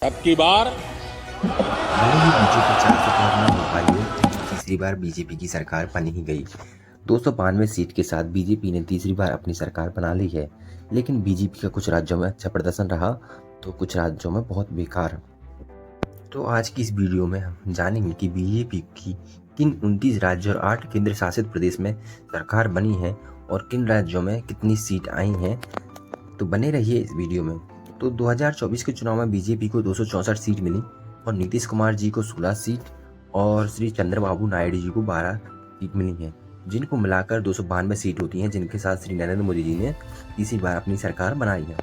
अब की बार भले ही बीजेपी 400 पार ना हो पाई हो, लेकिन तीसरी बार बीजेपी की सरकार बन ही गई। 292 सीट के साथ बीजेपी ने तीसरी बार अपनी सरकार बना ली है। लेकिन बीजेपी का कुछ राज्यों में अच्छा प्रदर्शन रहा तो कुछ राज्यों में बहुत बेकार। तो आज की इस वीडियो में हम जानेंगे कि बीजेपी की किन 29 राज्यों और 8 केंद्र शासित प्रदेश में सरकार बनी है और किन राज्यों में कितनी सीट आई हैं। तो बने रहिए इस वीडियो में। तो 2024 के चुनाव में बीजेपी को 264 सीट मिली और नीतीश कुमार जी को 16 सीट और श्री चंद्रबाबू नायडू जी को 12 सीट मिली हैं, जिनको मिलाकर 292 सीट होती हैं, जिनके साथ श्री नरेंद्र मोदी जी ने तीसरी बार अपनी सरकार बनाई है।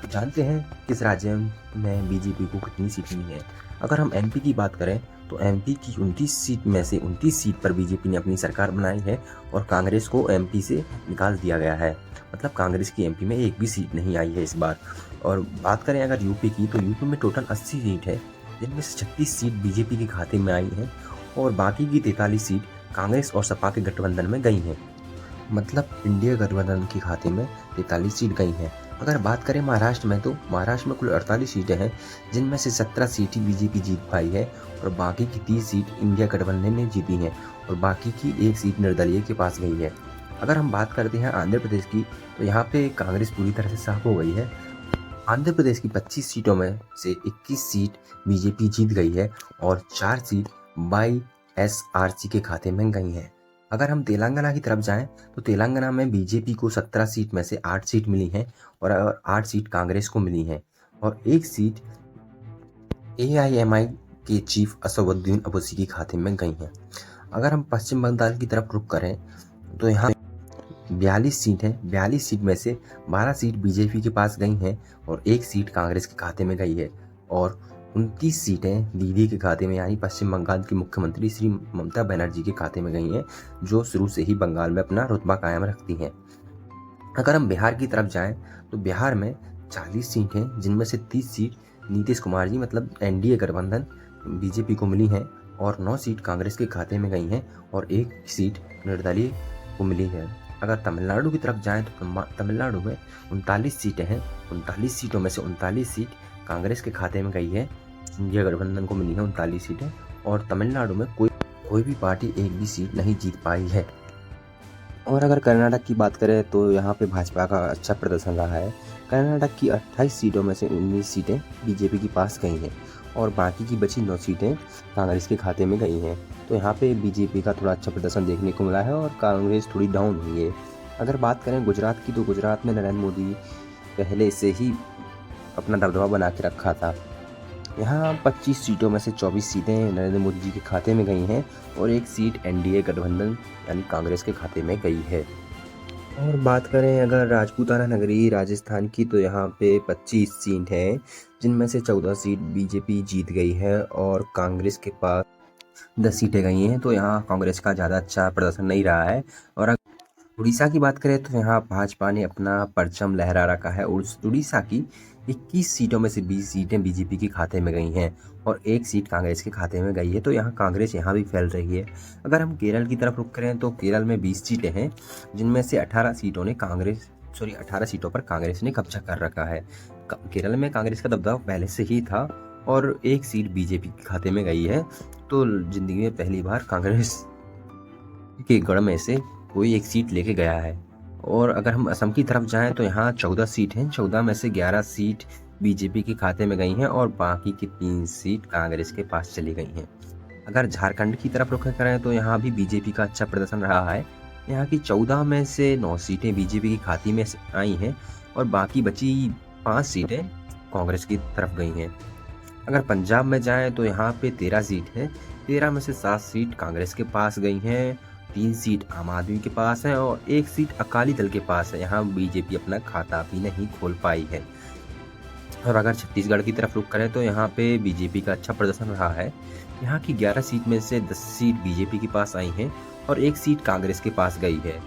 तो जानते हैं किस राज्य में बीजेपी को कितनी सीट मिली है। अगर हम एमपी की बात करें तो एमपी की 29 सीट में से 29 सीट पर बीजेपी ने अपनी सरकार बनाई है और कांग्रेस को एमपी से निकाल दिया गया है। मतलब कांग्रेस की एमपी में एक भी सीट नहीं आई है इस बार। और बात करें अगर यूपी की, तो यूपी में टोटल 80 सीट है, जिनमें से 36 सीट बीजेपी के खाते में आई हैं और बाकी की 43 सीट कांग्रेस और सपा के गठबंधन में गई हैं। मतलब इंडिया गठबंधन के खाते में 43 सीट गई हैं। अगर बात करें महाराष्ट्र में, तो महाराष्ट्र में कुल 48 सीटें हैं, जिनमें से 17 सीट ही बीजेपी जीत पाई है और बाकी की 30 सीट इंडिया गठबंधन ने जीती हैं और बाकी की एक सीट निर्दलीय के पास गई है। अगर हम बात करते हैं आंध्र प्रदेश की, तो यहाँ पे कांग्रेस पूरी तरह से साफ हो गई है। आंध्र प्रदेश की 25 सीटों में से 21 सीट बीजेपी जीत गई है और 4 सीट YSRC के खाते में गई हैं। अगर हम तेलंगाना की तरफ जाएं, तो तेलंगाना में बीजेपी को 17 सीट में से 8 सीट मिली हैं और 8 सीट कांग्रेस को मिली हैं और एक सीट AIMI के चीफ असदुद्दीन ओवैसी के खाते में गई हैं। अगर हम पश्चिम बंगाल की तरफ रुख करें, तो यहाँ 42 सीट है। 42 सीट में से 12 सीट बीजेपी के पास गई हैं और एक सीट कांग्रेस के खाते में गई है और 29 सीटें दीदी के खाते में, यानी पश्चिम बंगाल की मुख्यमंत्री श्री ममता बनर्जी के खाते में गई हैं, जो शुरू से ही बंगाल में अपना रुतबा कायम रखती हैं। अगर हम बिहार की तरफ जाएं, तो बिहार में 40 सीट हैं, जिनमें से 30 सीट नीतीश कुमार जी मतलब एनडीए गठबंधन बीजेपी को मिली हैं और 9 सीट कांग्रेस के खाते में गई हैं और एक सीट निर्दलीय को मिली है। अगर तमिलनाडु की तरफ जाएं, तो तमिलनाडु में 39 सीटें हैं। 39 सीटों में से 39 सीट कांग्रेस के खाते में गई है, इंडिया गठबंधन को मिली है 39 सीटें और तमिलनाडु में कोई भी पार्टी एक भी सीट नहीं जीत पाई है। और अगर कर्नाटक की बात करें, तो यहाँ पे भाजपा का अच्छा प्रदर्शन रहा है। कर्नाटक की 28 सीटों में से 19 सीटें बीजेपी के पास गई हैं और बाकी की बची 9 सीटें कांग्रेस के खाते में गई हैं। तो यहाँ पे बीजेपी का थोड़ा अच्छा प्रदर्शन देखने को मिला है और कांग्रेस थोड़ी डाउन हुई है। अगर बात करें गुजरात की, तो गुजरात में नरेंद्र मोदी पहले से ही अपना दबदबा बना के रखा था। यहाँ 25 सीटों में से 24 सीटें नरेंद्र मोदी जी के खाते में गई हैं और एक सीट एनडीए गठबंधन यानी कांग्रेस के खाते में गई है। और बात करें अगर राजपूताना नगरी राजस्थान की, तो यहाँ पे 25 सीट हैं, जिनमें से 14 सीट बीजेपी जीत गई है और कांग्रेस के पास 10 सीटें गई हैं। तो यहाँ कांग्रेस का ज़्यादा अच्छा प्रदर्शन नहीं रहा है। और अगर उड़ीसा की बात करें, तो यहाँ भाजपा ने अपना परचम लहरा रखा है। उड़ीसा की 21 सीटों में से 20 सीटें बीजेपी के खाते में गई हैं और एक सीट कांग्रेस के खाते में गई है। तो यहाँ कांग्रेस यहाँ भी फैल रही है। अगर हम केरल की तरफ रुख करें, तो केरल में 20 सीटें हैं, जिनमें से 18 सीटों पर कांग्रेस ने कब्जा कर रखा है। केरल में कांग्रेस का दबदबा पहले से ही था और एक सीट बीजेपी के खाते में गई है। तो जिंदगी में पहली बार कांग्रेस के गढ़ में से कोई एक सीट लेके गया है। और अगर हम असम की तरफ जाएं, तो यहाँ 14 सीट हैं। 14 में से 11 सीट बीजेपी के खाते में गई हैं और बाकी की 3 सीट कांग्रेस के पास चली गई हैं। अगर झारखंड की तरफ रुख करें, तो यहाँ भी बीजेपी का अच्छा प्रदर्शन रहा है। यहाँ की 14 में से 9 सीटें बीजेपी के खाते में आई हैं और बाकी बची 5 सीटें कांग्रेस की तरफ गई हैं। अगर पंजाब में जाएं, तो यहाँ पे 13 सीट है। 13 में से 7 सीट कांग्रेस के पास गई हैं, 3 सीट आम आदमी के पास है और एक सीट अकाली दल के पास है। यहाँ बीजेपी अपना खाता भी नहीं खोल पाई है। और अगर छत्तीसगढ़ की तरफ रुख करें, तो यहाँ पे बीजेपी का अच्छा प्रदर्शन रहा है। यहाँ की 11 सीट में से 10 सीट बीजेपी के पास आई हैं और एक सीट कांग्रेस के पास गई है।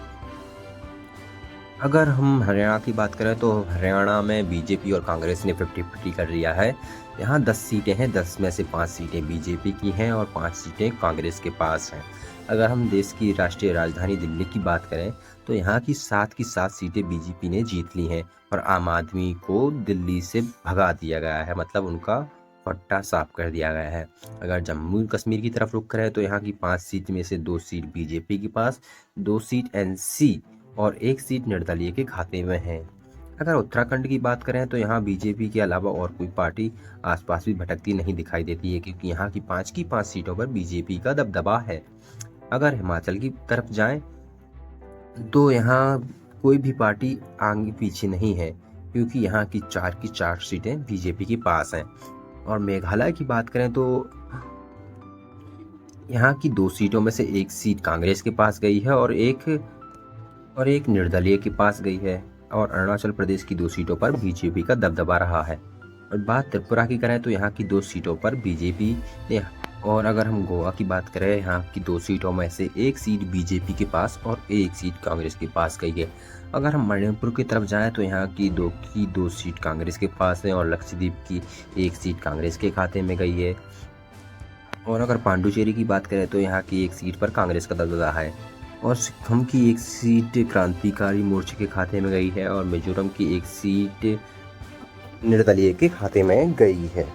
अगर हम हरियाणा की बात करें, तो हरियाणा में बीजेपी और कांग्रेस ने 50-50 कर लिया है। यहाँ 10 सीटें हैं, 10 में से 5 सीटें बीजेपी की हैं और 5 सीटें कांग्रेस के पास हैं। अगर हम देश की राष्ट्रीय राजधानी दिल्ली की बात करें, तो यहाँ की 7 की 7 सीटें बीजेपी ने जीत ली हैं और आम आदमी को दिल्ली से भगा दिया गया है, मतलब उनका पट्टा साफ कर दिया गया है। अगर जम्मू कश्मीर की तरफ रुख करें तो यहाँ की 5 सीट में से 2 सीट बीजेपी के पास, 2 सीट एनसी और 1 सीट निर्दलीय के खाते में है। अगर उत्तराखंड की बात करें तो यहाँ बीजेपी के अलावा और कोई पार्टी आसपास भी भटकती नहीं दिखाई देती है, क्योंकि यहाँ की 5 सीटों पर बीजेपी का दबदबा है। अगर हिमाचल की तरफ जाएं तो यहाँ कोई भी पार्टी आगे पीछे नहीं है, क्योंकि यहाँ की 4 सीटें बीजेपी के पास हैं। और मेघालय की बात करें तो यहाँ की 2 सीटों में से 1 सीट कांग्रेस के पास गई है और एक निर्दलीय के पास गई है। और अरुणाचल प्रदेश की 2 सीटों पर बीजेपी का दबदबा रहा है। और बात त्रिपुरा की करें तो यहाँ की 2 सीटों पर बीजेपी ने, और अगर हम गोवा की बात करें यहाँ की 2 सीटों में से 1 सीट बीजेपी के पास और 1 सीट कांग्रेस के पास गई है। अगर हम मणिपुर की तरफ जाएं तो यहाँ की 2 सीट कांग्रेस के पास है और लक्षद्वीप की 1 सीट कांग्रेस के खाते में गई है। और अगर पांडुचेरी की बात करें तो यहाँ की 1 सीट पर कांग्रेस का दबदबा है। और सिक्किम की 1 सीट क्रांतिकारी मोर्चे के खाते में गई है और मिजोरम की 1 सीट निर्दलीय के खाते में गई है।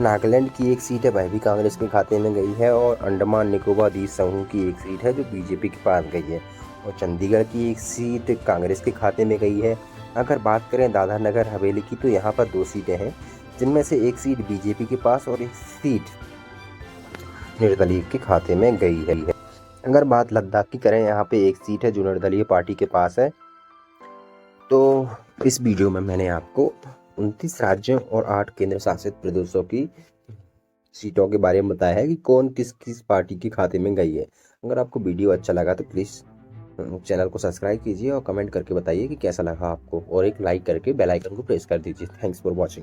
नागालैंड की 1 सीट है, वह भी कांग्रेस के खाते में गई है। और अंडमान निकोबार द्वीप समूह की 1 सीट है जो बीजेपी के पास गई है। और चंडीगढ़ की 1 सीट कांग्रेस के खाते में गई है। अगर बात करें दादरा नगर हवेली की तो यहाँ पर 2 सीटें हैं, जिनमें से 1 सीट बीजेपी के पास और 1 सीट निर्दलीय के खाते में गई है। अगर बात लद्दाख की करें, यहाँ पे 1 सीट है जो निर्दलीय पार्टी के पास है। तो इस वीडियो में मैंने आपको 29 राज्यों और 8 केंद्र शासित प्रदेशों की सीटों के बारे में बताया है कि कौन किस किस पार्टी के खाते में गई है। अगर आपको वीडियो अच्छा लगा तो प्लीज़ चैनल को सब्सक्राइब कीजिए और कमेंट करके बताइए कि कैसा लगा आपको, और एक लाइक करके बेल आइकन को प्रेस कर दीजिए। Thanks for watching.